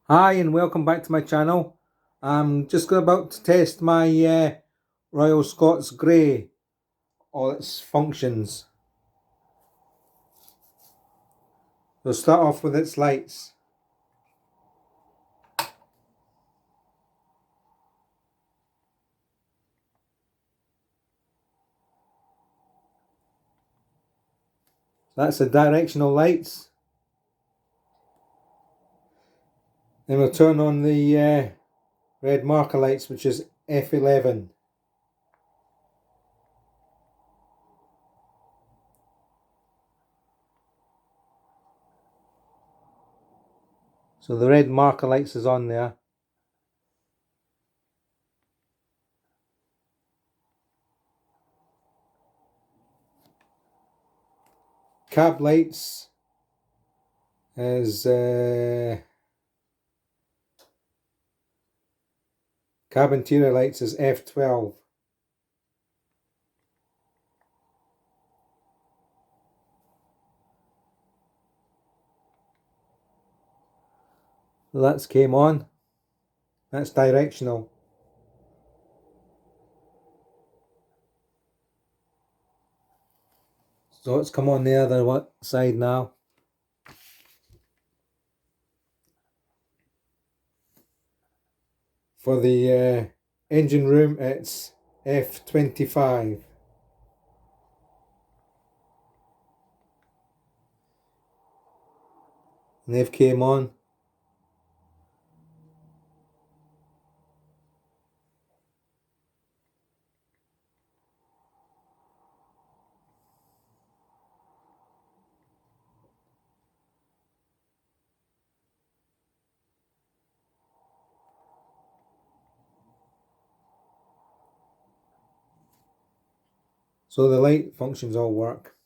Hi and welcome back to my channel. I'm just about to test my Royal Scots Grey, all its functions. We'll start off with its lights. That's the directional lights. Then we'll turn on the red marker lights, which is F11. So the red marker lights is on there. Cab lights is cab interior lights is F12. So that's came on. That's directional. So it's come on the other side now. For the engine room, it's F25. And they've came on. So the light functions all work.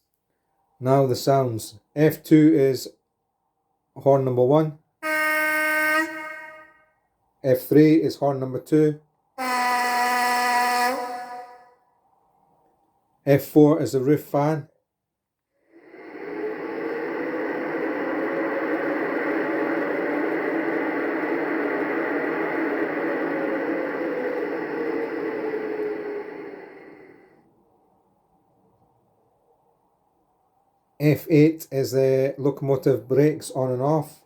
Now the sounds. F2 is horn number 1. F3 is horn number 2. F4 is the roof fan. F8 is the locomotive brakes on and off.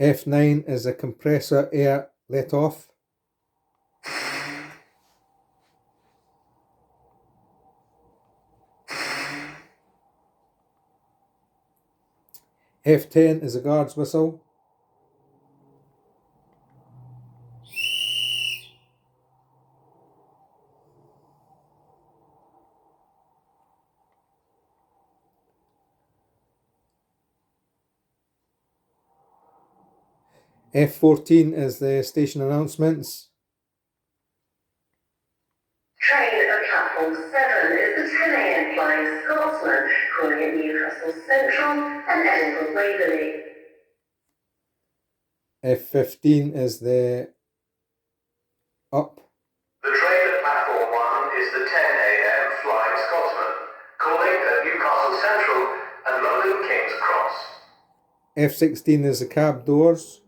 F9 is the compressor air let off. F10 is the guard's whistle. F14 is the station announcements. Train at platform 7 is the 10 a.m. flying Scotsman, calling at Newcastle Central and Edinburgh Waverley. F15 is the up. The train at platform 1 is the 10 a.m. flying Scotsman, calling at Newcastle Central and London King's Cross. F16 is the cab doors.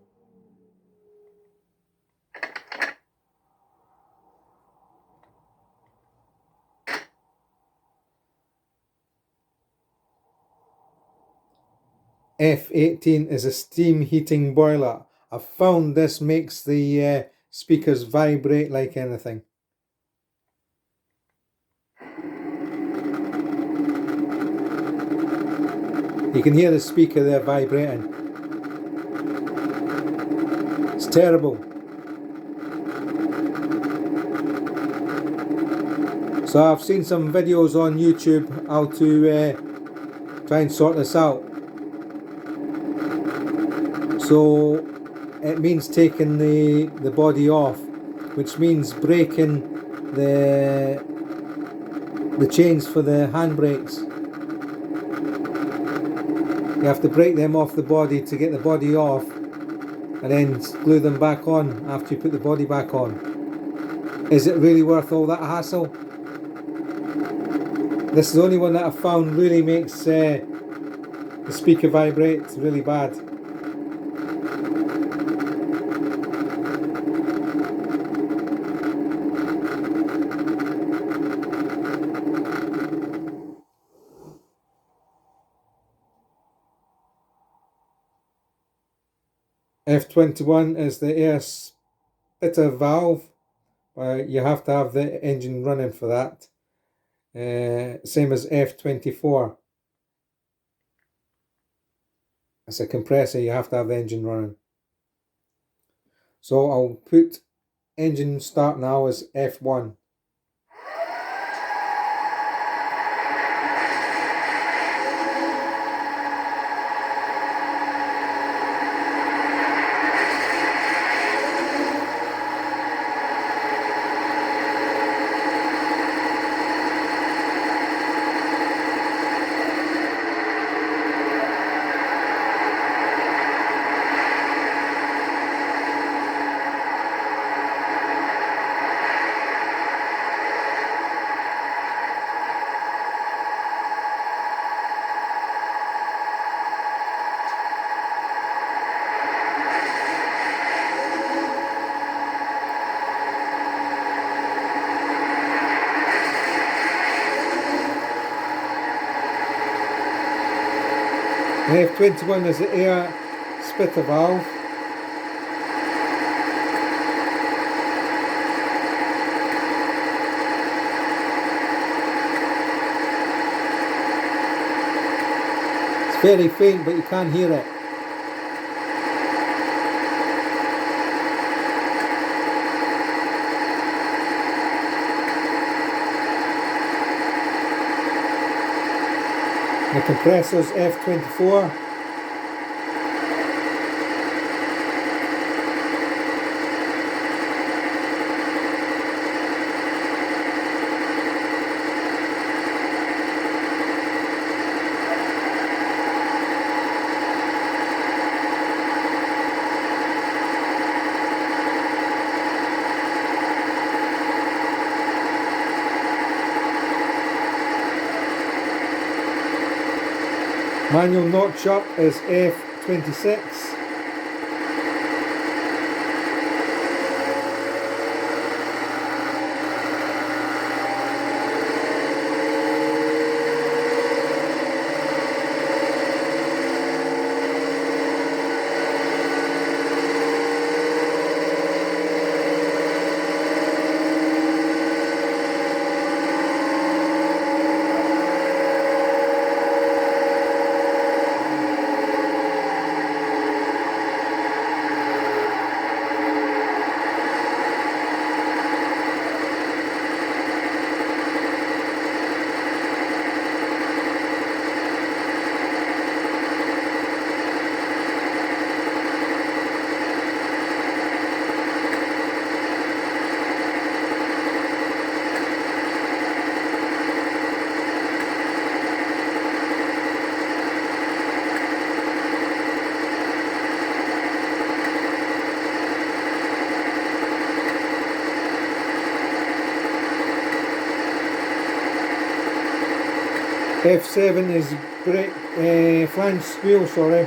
F18 is a steam heating boiler. I've found this makes the speakers vibrate like anything. You can hear the speaker there vibrating. It's terrible. So I've seen some videos on YouTube how to try and sort this out. So it means taking the body off, which means breaking the chains for the handbrakes. You have to break them off the body to get the body off, and then glue them back on after you put the body back on. Is it really worth all that hassle? This is the only one that I've found really makes the speaker vibrate really bad. F21 is the air spitter valve. You have to have the engine running for that. Same as F24. It's a compressor, you have to have the engine running. So I'll put engine start now as F1. F21 is the air spitter valve. It's very faint, but you can't hear it. The compressor's F24. Manual notch up is F26. F7 is brake, flange wheel, sorry.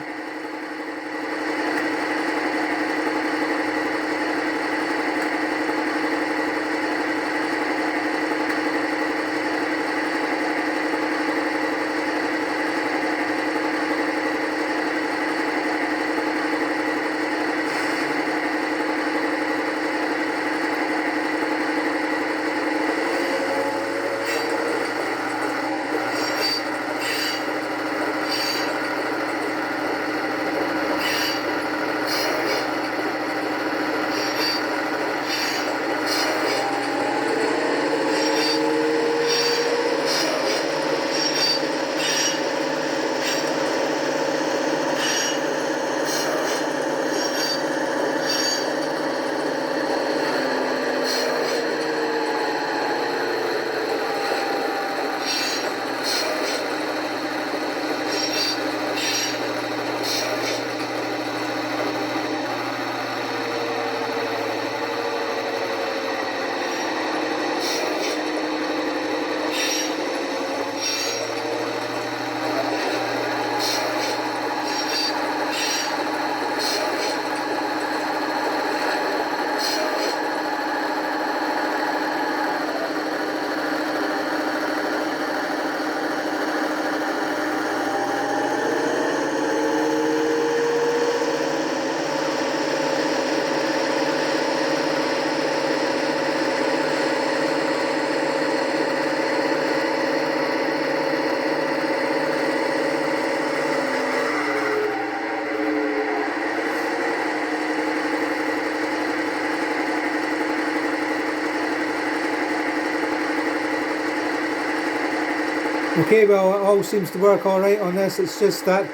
Okay, well, it all seems to work all right on this. It's just that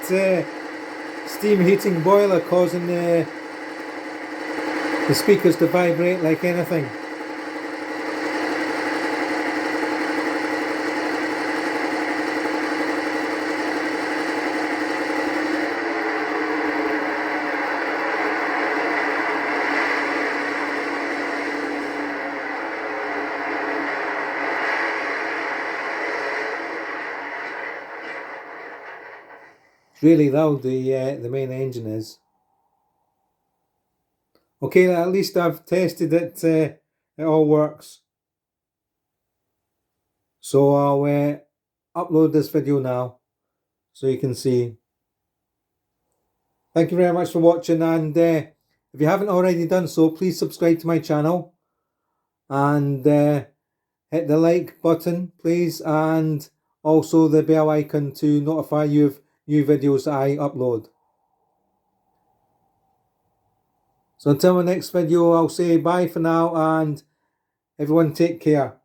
steam heating boiler causing the speakers to vibrate like anything. It's really loud, the main engine is. Okay, at least I've tested it. It all works. So I'll upload this video now so you can see. Thank you very much for watching, and if you haven't already done so, please subscribe to my channel and hit the like button, please, and also the bell icon to notify you of new videos that I upload. So until my next video, I'll say bye for now, and everyone take care.